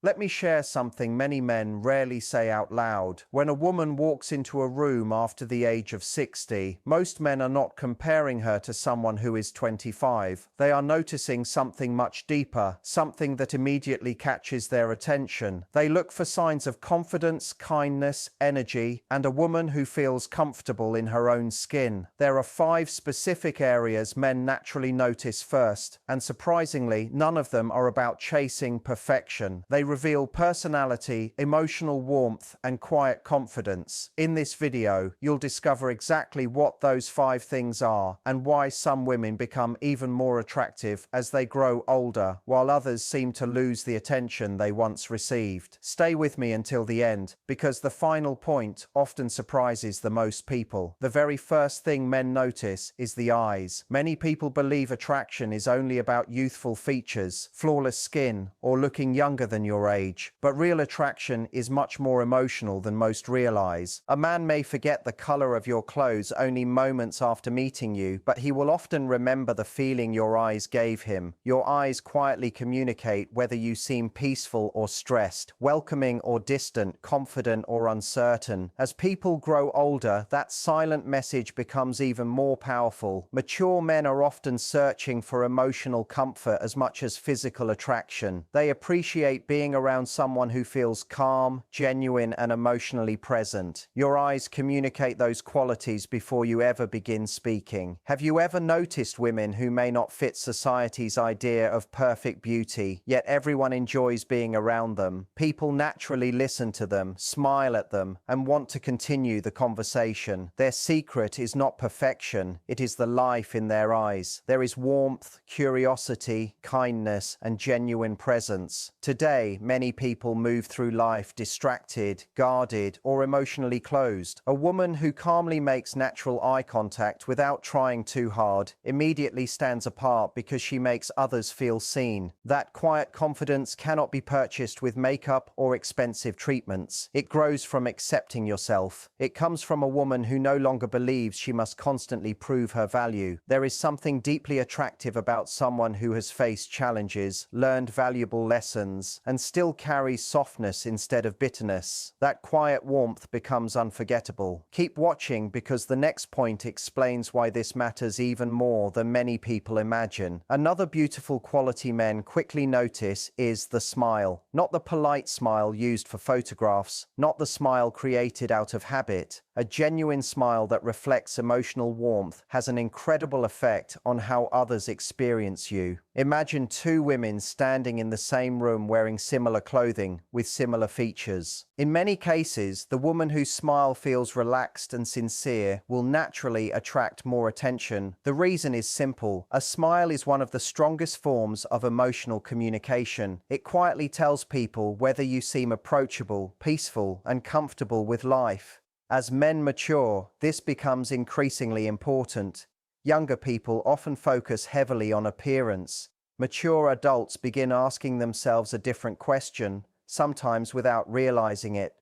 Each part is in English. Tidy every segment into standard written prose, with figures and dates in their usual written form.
Let me share something many men rarely say out loud. When a woman walks into a room after the age of 60, most men are not comparing her to someone who is 25. They are noticing something much deeper, something that immediately catches their attention. They look for signs of confidence, kindness, energy, and a woman who feels comfortable in her own skin. There are 5 specific areas men naturally notice first, and surprisingly, none of them are about chasing perfection. They reveal personality, emotional warmth, and quiet confidence. In this video, you'll discover exactly what those 5 things are and why some women become even more attractive as they grow older, while others seem to lose the attention they once received. Stay with me until the end, because the final point often surprises the most people. The very first thing men notice is the eyes. Many people believe attraction is only about youthful features, flawless skin, or looking younger than your age, but real attraction is much more emotional than most realize. A man may forget the color of your clothes only moments after meeting you, but he will often remember the feeling your eyes gave him. Your eyes quietly communicate whether you seem peaceful or stressed, welcoming or distant, confident or uncertain. As people grow older, that silent message becomes even more powerful. Mature men are often searching for emotional comfort as much as physical attraction. They appreciate being around someone who feels calm, genuine, and emotionally present. Your eyes communicate those qualities before you ever begin speaking. Have you ever noticed women who may not fit society's idea of perfect beauty, yet everyone enjoys being around them? People naturally listen to them, smile at them, and want to continue the conversation. Their secret is not perfection, it is the life in their eyes. There is warmth, curiosity, kindness, and genuine presence. Today, many people move through life distracted, guarded, or emotionally closed. A woman who calmly makes natural eye contact without trying too hard immediately stands apart because she makes others feel seen. That quiet confidence cannot be purchased with makeup or expensive treatments. It grows from accepting yourself. It comes from a woman who no longer believes she must constantly prove her value. There is something deeply attractive about someone who has faced challenges, learned valuable lessons, and still carries softness instead of bitterness. That quiet warmth becomes unforgettable. Keep watching, because the next point explains why this matters even more than many people imagine. Another beautiful quality men quickly notice is the smile. Not the polite smile used for photographs, not the smile created out of habit. A genuine smile that reflects emotional warmth has an incredible effect on how others experience you. Imagine 2 women standing in the same room wearing similar clothing with similar features. In many cases, the woman whose smile feels relaxed and sincere will naturally attract more attention. The reason is simple. A smile is one of the strongest forms of emotional communication. It quietly tells people whether you seem approachable, peaceful, and comfortable with life. As men mature, this becomes increasingly important. Younger people often focus heavily on appearance. Mature adults begin asking themselves a different question, sometimes without realizing it.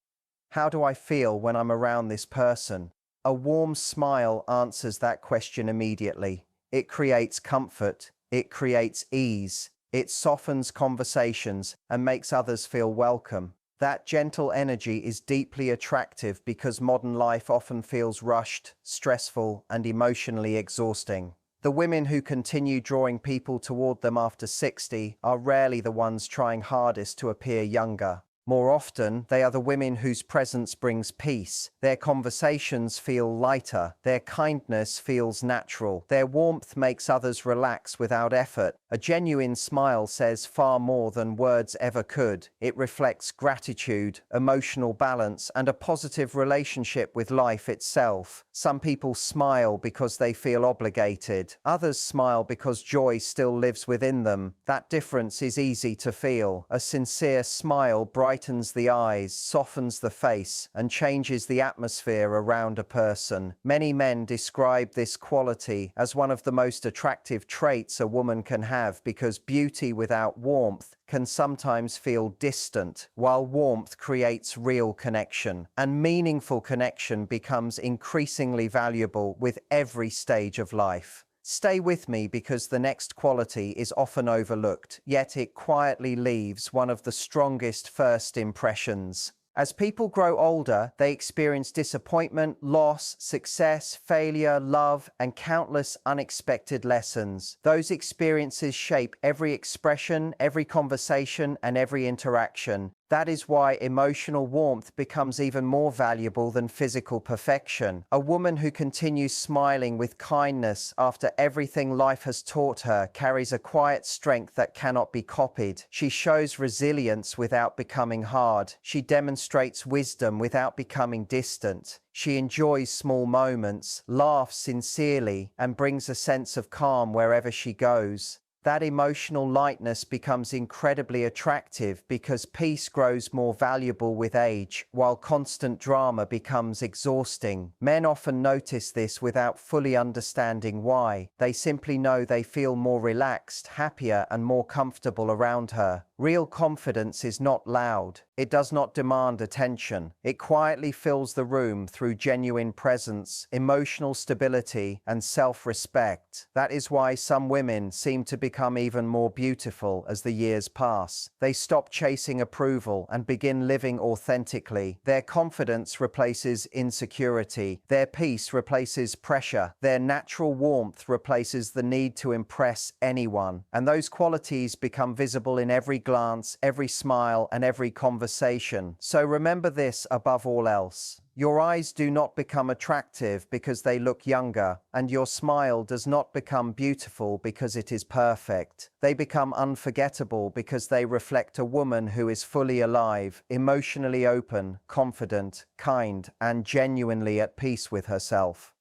How do I feel when I'm around this person? A warm smile answers that question immediately. It creates comfort. It creates ease. It softens conversations and makes others feel welcome. That gentle energy is deeply attractive because modern life often feels rushed, stressful, and emotionally exhausting. The women who continue drawing people toward them after 60 are rarely the ones trying hardest to appear younger. More often, they are the women whose presence brings peace. Their conversations feel lighter. Their kindness feels natural. Their warmth makes others relax without effort. A genuine smile says far more than words ever could. It reflects gratitude, emotional balance, and a positive relationship with life itself. Some people smile because they feel obligated. Others smile because joy still lives within them. That difference is easy to feel. A sincere smile brightens the eyes, softens the face, and changes the atmosphere around a person. Many men describe this quality as one of the most attractive traits a woman can have, because beauty without warmth can sometimes feel distant, while warmth creates real connection. And meaningful connection becomes increasingly valuable with every stage of life. Stay with me because the next quality is often overlooked, yet it quietly leaves one of the strongest first impressions. As people grow older, they experience disappointment, loss, success, failure, love, and countless unexpected lessons. Those experiences shape every expression, every conversation, and every interaction. That is why emotional warmth becomes even more valuable than physical perfection. A woman who continues smiling with kindness after everything life has taught her carries a quiet strength that cannot be copied. She shows resilience without becoming hard. She demonstrates wisdom without becoming distant. She enjoys small moments, laughs sincerely, and brings a sense of calm wherever she goes. That emotional lightness becomes incredibly attractive because peace grows more valuable with age, while constant drama becomes exhausting. Men often notice this without fully understanding why. They simply know they feel more relaxed, happier, and more comfortable around her. Real confidence is not loud. It does not demand attention. It quietly fills the room through genuine presence, emotional stability, and self-respect. That is why some women seem to become even more beautiful as the years pass. They stop chasing approval and begin living authentically. Their confidence replaces insecurity. Their peace replaces pressure. Their natural warmth replaces the need to impress anyone. And those qualities become visible in every glance, every smile, and every conversation. So remember this above all else. Your eyes do not become attractive because they look younger, and your smile does not become beautiful because it is perfect. They become unforgettable because they reflect a woman who is fully alive, emotionally open, confident, kind, and genuinely at peace with herself.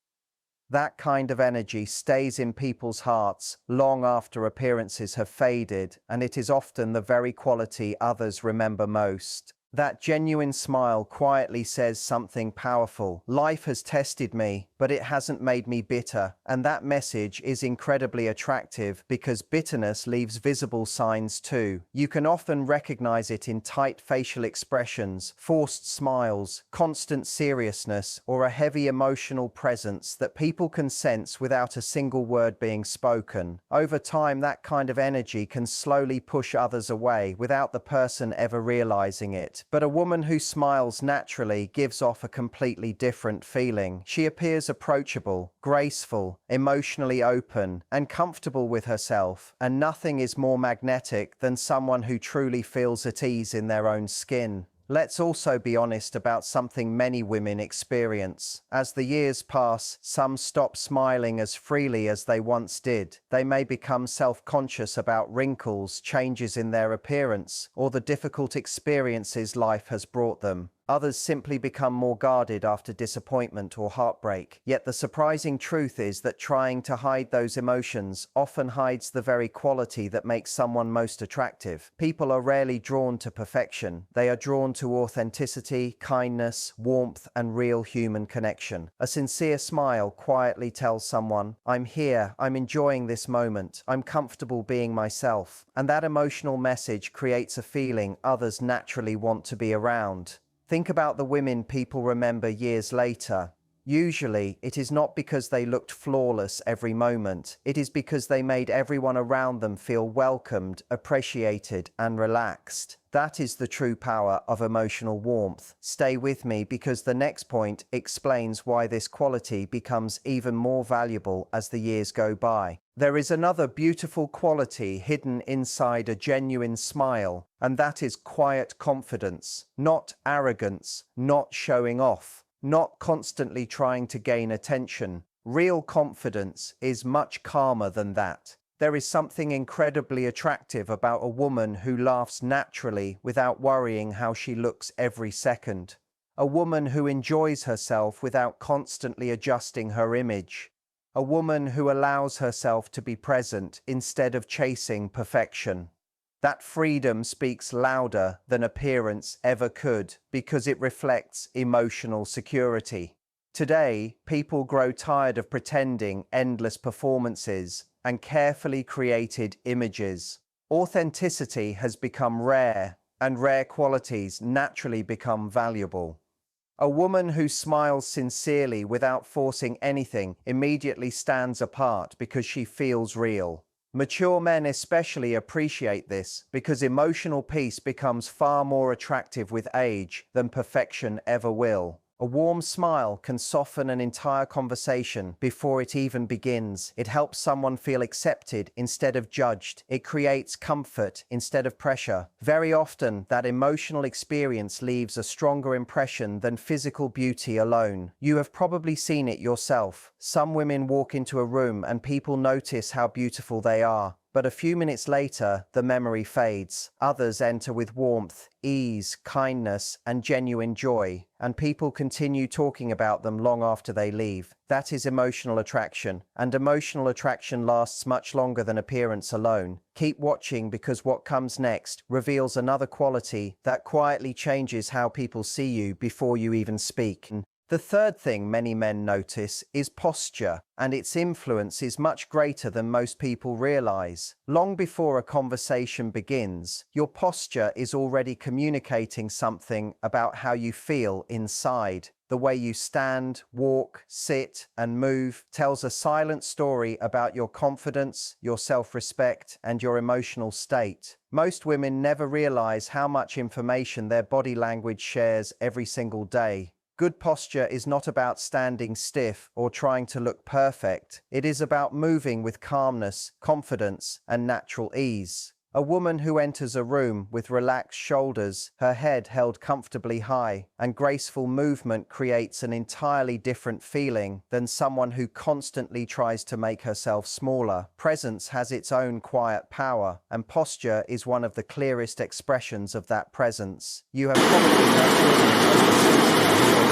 That kind of energy stays in people's hearts long after appearances have faded, and it is often the very quality others remember most. That genuine smile quietly says something powerful. Life has tested me, but it hasn't made me bitter. And that message is incredibly attractive because bitterness leaves visible signs too. You can often recognize it in tight facial expressions, forced smiles, constant seriousness, or a heavy emotional presence that people can sense without a single word being spoken. Over time, that kind of energy can slowly push others away without the person ever realizing it. But a woman who smiles naturally gives off a completely different feeling. She appears approachable, graceful, emotionally open, and comfortable with herself, and nothing is more magnetic than someone who truly feels at ease in their own skin. Let's also be honest about something many women experience. As the years pass, some stop smiling as freely as they once did. They may become self-conscious about wrinkles, changes in their appearance, or the difficult experiences life has brought them. Others simply become more guarded after disappointment or heartbreak. Yet the surprising truth is that trying to hide those emotions often hides the very quality that makes someone most attractive. People are rarely drawn to perfection. They are drawn to authenticity, kindness, warmth, and real human connection. A sincere smile quietly tells someone, "I'm here, I'm enjoying this moment, I'm comfortable being myself." And that emotional message creates a feeling others naturally want to be around. Think about the women people remember years later. Usually, it is not because they looked flawless every moment. It is because they made everyone around them feel welcomed, appreciated, and relaxed. That is the true power of emotional warmth. Stay with me because the next point explains why this quality becomes even more valuable as the years go by. There is another beautiful quality hidden inside a genuine smile, and that is quiet confidence, not arrogance, not showing off, not constantly trying to gain attention. Real confidence is much calmer than that. There is something incredibly attractive about a woman who laughs naturally without worrying how she looks every second. A woman who enjoys herself without constantly adjusting her image. A woman who allows herself to be present instead of chasing perfection. That freedom speaks louder than appearance ever could because it reflects emotional security. Today, people grow tired of pretending endless performances and carefully created images. Authenticity has become rare, and rare qualities naturally become valuable. A woman who smiles sincerely without forcing anything immediately stands apart because she feels real. Mature men especially appreciate this because emotional peace becomes far more attractive with age than perfection ever will. A warm smile can soften an entire conversation before it even begins. It helps someone feel accepted instead of judged. It creates comfort instead of pressure. Very often, that emotional experience leaves a stronger impression than physical beauty alone. You have probably seen it yourself. Some women walk into a room and people notice how beautiful they are. But a few minutes later, the memory fades. Others enter with warmth, ease, kindness, and genuine joy, and people continue talking about them long after they leave. That is emotional attraction, and emotional attraction lasts much longer than appearance alone. Keep watching because what comes next reveals another quality that quietly changes how people see you before you even speak. The third thing many men notice is posture, and its influence is much greater than most people realize. Long before a conversation begins, your posture is already communicating something about how you feel inside. The way you stand, walk, sit, and move tells a silent story about your confidence, your self-respect, and your emotional state. Most women never realize how much information their body language shares every single day. Good posture is not about standing stiff or trying to look perfect. It is about moving with calmness, confidence, and natural ease. A woman who enters a room with relaxed shoulders, her head held comfortably high, and graceful movement creates an entirely different feeling than someone who constantly tries to make herself smaller. Presence has its own quiet power, and posture is one of the clearest expressions of that presence. You have probably met women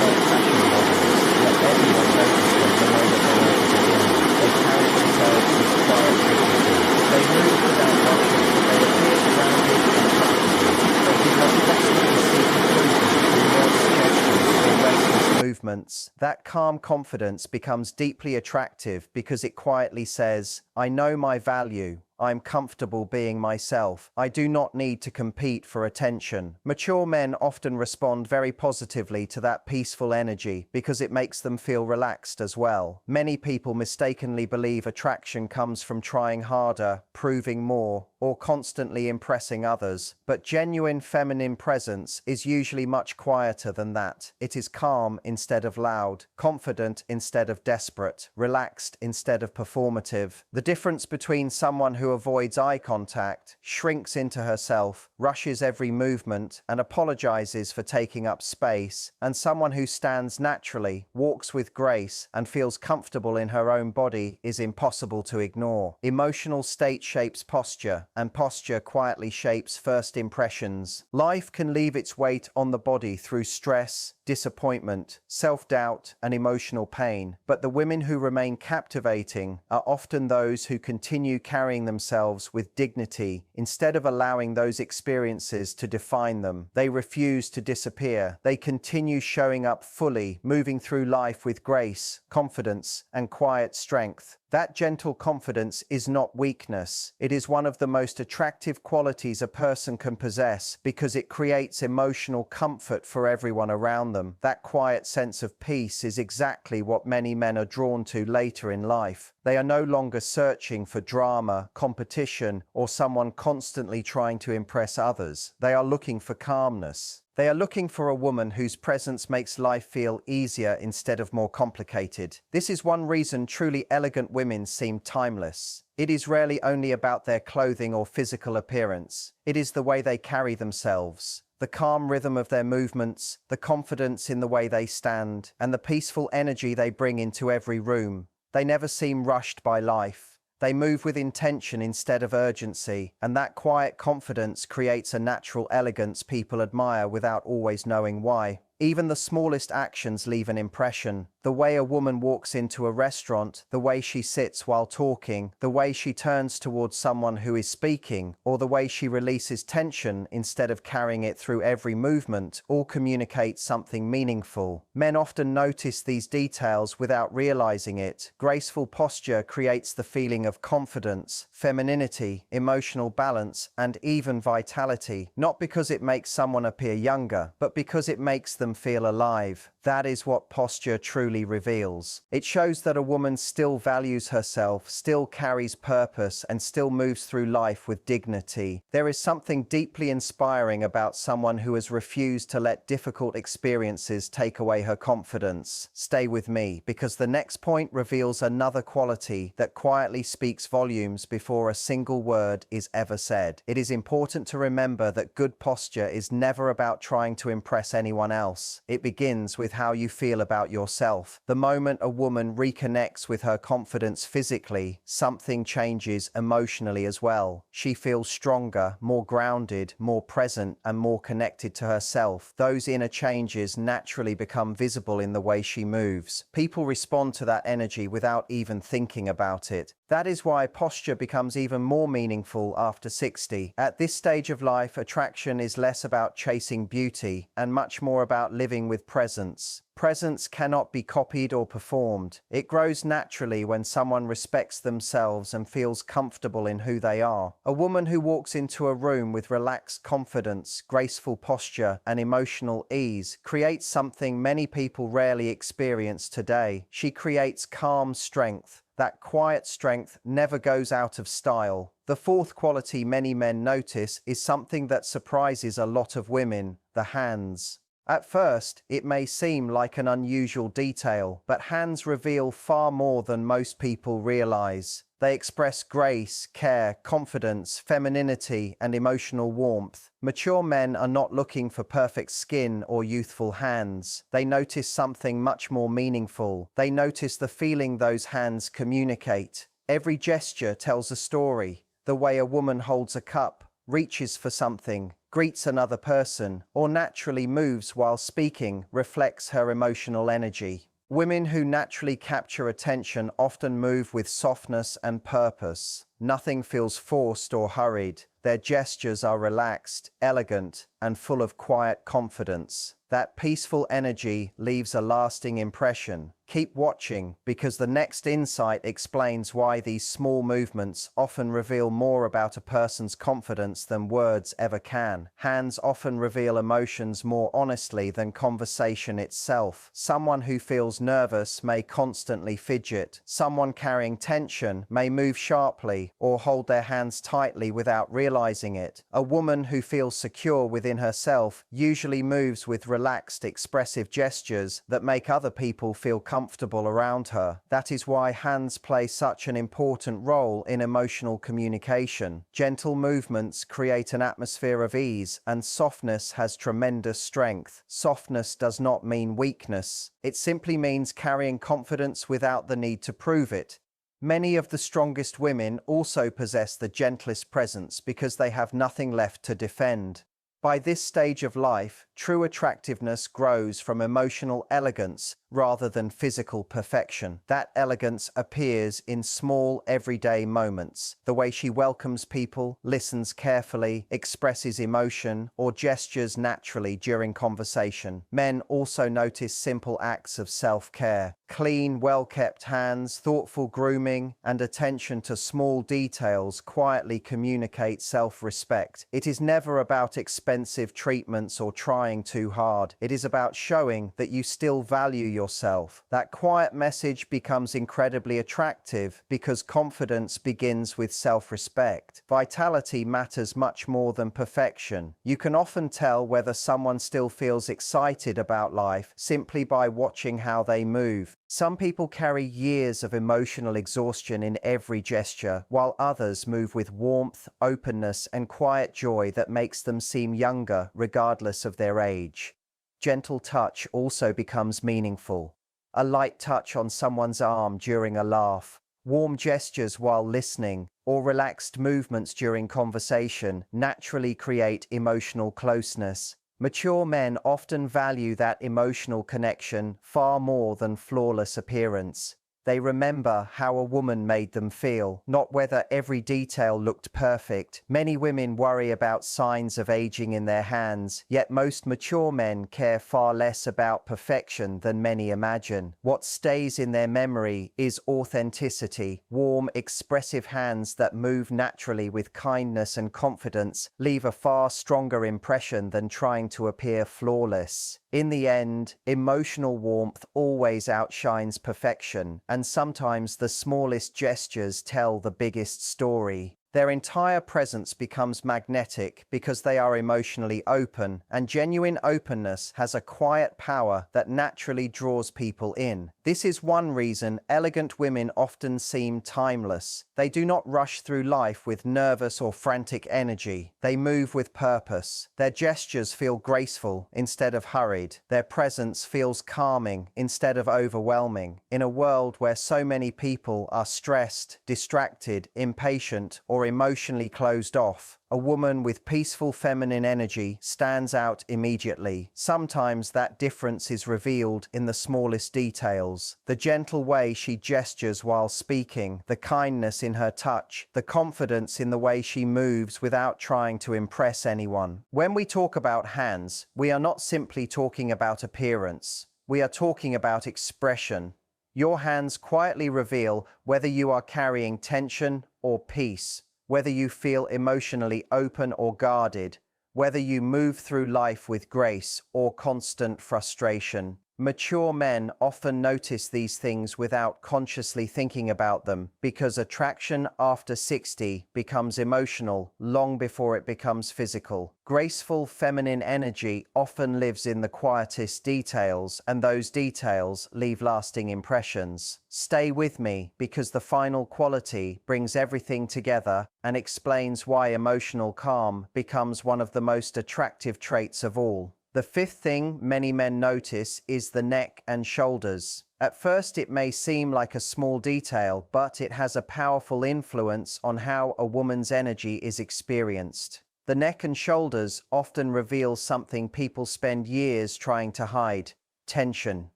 fashion models, yet everyone notices them the moment they enter the room. They carry themselves with quiet dignity. They move without rushing. They appear grounded and comfortable. They do not constantly seek approval through nervous gestures or restless movements. That calm confidence becomes deeply attractive because it quietly says, "I know my value. I'm comfortable being myself. I do not need to compete for attention." Mature men often respond very positively to that peaceful energy because it makes them feel relaxed as well. Many people mistakenly believe attraction comes from trying harder, proving more, or constantly impressing others. But genuine feminine presence is usually much quieter than that. It is calm instead of loud, confident instead of desperate, relaxed instead of performative. The difference between someone who avoids eye contact, shrinks into herself, rushes every movement, and apologizes for taking up space, and someone who stands naturally, walks with grace, and feels comfortable in her own body is impossible to ignore. Emotional state shapes posture, and posture quietly shapes first impressions. Life can leave its weight on the body through stress, disappointment, self-doubt, and emotional pain, but the women who remain captivating are often those who continue carrying themselves with dignity instead of allowing those experiences to define them. They refuse to disappear. They continue showing up fully, moving through life with grace, confidence, and quiet strength. That gentle confidence is not weakness. It is one of the most attractive qualities a person can possess because it creates emotional comfort for everyone around them. That quiet sense of peace is exactly what many men are drawn to later in life. They are no longer searching for drama, competition, or someone constantly trying to impress others. They are looking for calmness. They are looking for a woman whose presence makes life feel easier instead of more complicated. This is one reason truly elegant women seem timeless. It is rarely only about their clothing or physical appearance. It is the way they carry themselves, the calm rhythm of their movements, the confidence in the way they stand, and the peaceful energy they bring into every room. They never seem rushed by life. They move with intention instead of urgency, and that quiet confidence creates a natural elegance people admire without always knowing why. Even the smallest actions leave an impression. The way a woman walks into a restaurant, the way she sits while talking, the way she turns towards someone who is speaking, or the way she releases tension instead of carrying it through every movement, all communicate something meaningful. Men often notice these details without realizing it. Graceful posture creates the feeling of confidence, femininity, emotional balance, and even vitality, not because it makes someone appear younger, but because it makes them them feel alive. That is what posture truly reveals. It shows that a woman still values herself, still carries purpose, and still moves through life with dignity. There is something deeply inspiring about someone who has refused to let difficult experiences take away her confidence. Stay with me, because the next point reveals another quality that quietly speaks volumes before a single word is ever said. It is important to remember that good posture is never about trying to impress anyone else. It begins with how you feel about yourself. The moment a woman reconnects with her confidence physically, something changes emotionally as well. She feels stronger, more grounded, more present, and more connected to herself. Those inner changes naturally become visible in the way she moves. People respond to that energy without even thinking about it. That is why posture becomes even more meaningful after 60. At this stage of life, attraction is less about chasing beauty and much more about living with presence. Presence cannot be copied or performed. It grows naturally when someone respects themselves and feels comfortable in who they are. A woman who walks into a room with relaxed confidence, graceful posture, and emotional ease creates something many people rarely experience today. She creates calm strength. That quiet strength never goes out of style. The fourth quality many men notice is something that surprises a lot of women: the hands. At first, it may seem like an unusual detail, but hands reveal far more than most people realize. They express grace, care, confidence, femininity, and emotional warmth. Mature men are not looking for perfect skin or youthful hands. They notice something much more meaningful. They notice the feeling those hands communicate. Every gesture tells a story. The way a woman holds a cup, reaches for something, greets another person, or naturally moves while speaking reflects her emotional energy. Women who naturally capture attention often move with softness and purpose. Nothing feels forced or hurried. Their gestures are relaxed, elegant, and full of quiet confidence. That peaceful energy leaves a lasting impression. Keep watching, because the next insight explains why these small movements often reveal more about a person's confidence than words ever can. Hands often reveal emotions more honestly than conversation itself. Someone who feels nervous may constantly fidget. Someone carrying tension may move sharply or hold their hands tightly without realizing it. A woman who feels secure within herself usually moves with relaxed, expressive gestures that make other people feel comfortable around her. That is why hands play such an important role in emotional communication. Gentle movements create an atmosphere of ease, and softness has tremendous strength. Softness does not mean weakness. It simply means carrying confidence without the need to prove it. Many of the strongest women also possess the gentlest presence because they have nothing left to defend. By this stage of life, true attractiveness grows from emotional elegance rather than physical perfection. That elegance appears in small, everyday moments. The way she welcomes people, listens carefully, expresses emotion, or gestures naturally during conversation. Men also notice simple acts of self-care. Clean, well-kept hands, thoughtful grooming, and attention to small details quietly communicate self-respect. It is never about expensive treatments or trying too hard. It is about showing that you still value yourself. That quiet message becomes incredibly attractive because confidence begins with self-respect. Vitality matters much more than perfection. You can often tell whether someone still feels excited about life simply by watching how they move. Some people carry years of emotional exhaustion in every gesture, while others move with warmth, openness, and quiet joy that makes them seem younger regardless of their age. Gentle touch also becomes meaningful. A light touch on someone's arm during a laugh, warm gestures while listening, or relaxed movements during conversation naturally create emotional closeness. Mature men often value that emotional connection far more than flawless appearance. They remember how a woman made them feel, not whether every detail looked perfect. Many women worry about signs of aging in their hands, yet most mature men care far less about perfection than many imagine. What stays in their memory is authenticity. Warm, expressive hands that move naturally with kindness and confidence leave a far stronger impression than trying to appear flawless. In the end, emotional warmth always outshines perfection, and sometimes the smallest gestures tell the biggest story. Their entire presence becomes magnetic because they are emotionally open, and genuine openness has a quiet power that naturally draws people in. This is one reason elegant women often seem timeless. They do not rush through life with nervous or frantic energy. They move with purpose. Their gestures feel graceful instead of hurried. Their presence feels calming instead of overwhelming. In a world where so many people are stressed, distracted, impatient, or emotionally closed off, a woman with peaceful feminine energy stands out immediately. Sometimes that difference is revealed in the smallest details. The gentle way she gestures while speaking, the kindness in her touch, the confidence in the way she moves without trying to impress anyone. When we talk about hands, we are not simply talking about appearance. We are talking about expression. Your hands quietly reveal whether you are carrying tension or peace, whether you feel emotionally open or guarded, whether you move through life with grace or constant frustration. Mature men often notice these things without consciously thinking about them, because attraction after 60 becomes emotional long before it becomes physical. Graceful feminine energy often lives in the quietest details, and those details leave lasting impressions. Stay with me, because the final quality brings everything together and explains why emotional calm becomes one of the most attractive traits of all. The fifth thing many men notice is the neck and shoulders. At first it may seem like a small detail, but it has a powerful influence on how a woman's energy is experienced. The neck and shoulders often reveal something people spend years trying to hide: tension.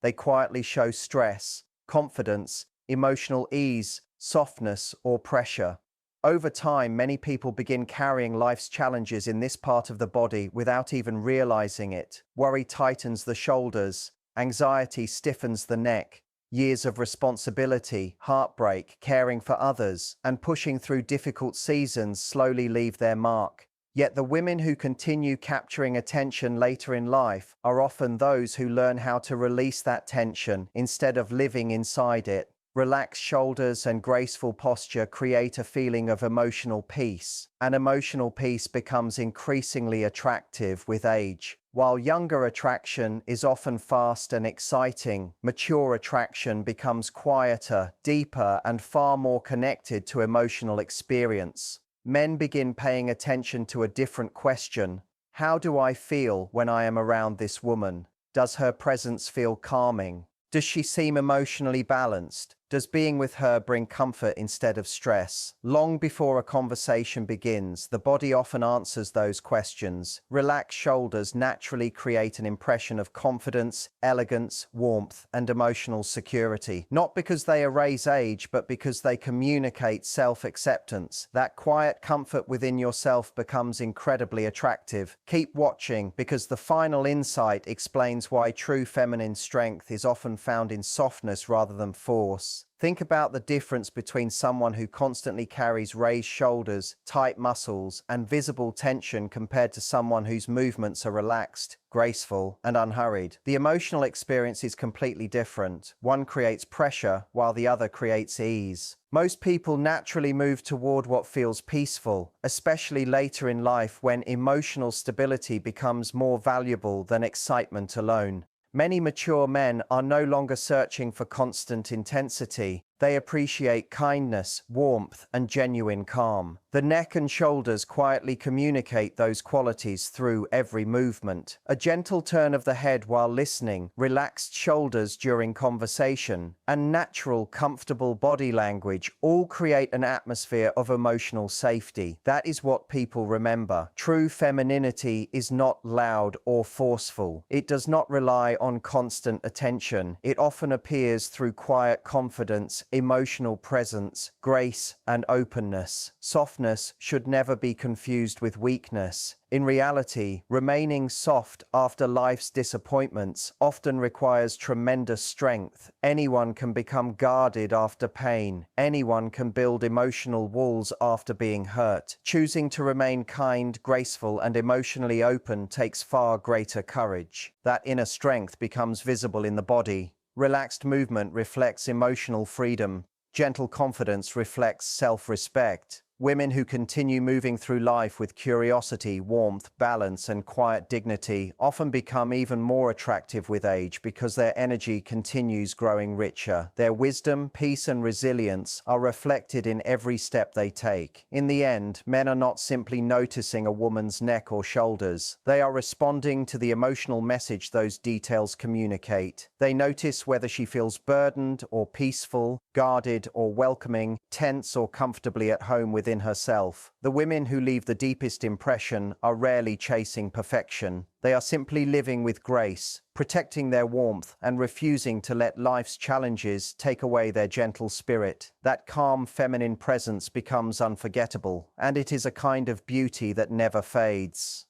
They quietly show stress, confidence, emotional ease, softness, or pressure. Over time, many people begin carrying life's challenges in this part of the body without even realizing it. Worry tightens the shoulders, anxiety stiffens the neck. Years of responsibility, heartbreak, caring for others, and pushing through difficult seasons slowly leave their mark. Yet the women who continue capturing attention later in life are often those who learn how to release that tension instead of living inside it. Relaxed shoulders and graceful posture create a feeling of emotional peace, and emotional peace becomes increasingly attractive with age. While younger attraction is often fast and exciting, mature attraction becomes quieter, deeper, and far more connected to emotional experience. Men begin paying attention to a different question: how do I feel when I am around this woman? Does her presence feel calming? Does she seem emotionally balanced? Does being with her bring comfort instead of stress? Long before a conversation begins, the body often answers those questions. Relaxed shoulders naturally create an impression of confidence, elegance, warmth, and emotional security. Not because they erase age, but because they communicate self-acceptance. That quiet comfort within yourself becomes incredibly attractive. Keep watching, because the final insight explains why true feminine strength is often found in softness rather than force. Think about the difference between someone who constantly carries raised shoulders, tight muscles, and visible tension compared to someone whose movements are relaxed, graceful, and unhurried. The emotional experience is completely different. One creates pressure, while the other creates ease. Most people naturally move toward what feels peaceful, especially later in life when emotional stability becomes more valuable than excitement alone. Many mature men are no longer searching for constant intensity. They appreciate kindness, warmth, and genuine calm. The neck and shoulders quietly communicate those qualities through every movement. A gentle turn of the head while listening, relaxed shoulders during conversation, and natural, comfortable body language all create an atmosphere of emotional safety. That is what people remember. True femininity is not loud or forceful. It does not rely on constant attention. It often appears through quiet confidence emotional presence, grace, and openness. Softness should never be confused with weakness. In reality, remaining soft after life's disappointments often requires tremendous strength. Anyone can become guarded after pain. Anyone can build emotional walls after being hurt. Choosing to remain kind, graceful, and emotionally open takes far greater courage. That inner strength becomes visible in the body. Relaxed movement reflects emotional freedom. Gentle confidence reflects self-respect. Women who continue moving through life with curiosity, warmth, balance, and quiet dignity often become even more attractive with age because their energy continues growing richer. Their wisdom, peace, and resilience are reflected in every step they take. In the end, men are not simply noticing a woman's neck or shoulders. They are responding to the emotional message those details communicate. They notice whether she feels burdened or peaceful, guarded or welcoming, tense or comfortably at home within herself. The women who leave the deepest impression are rarely chasing perfection. They are simply living with grace, protecting their warmth and refusing to let life's challenges take away their gentle spirit. That calm feminine presence becomes unforgettable, and it is a kind of beauty that never fades.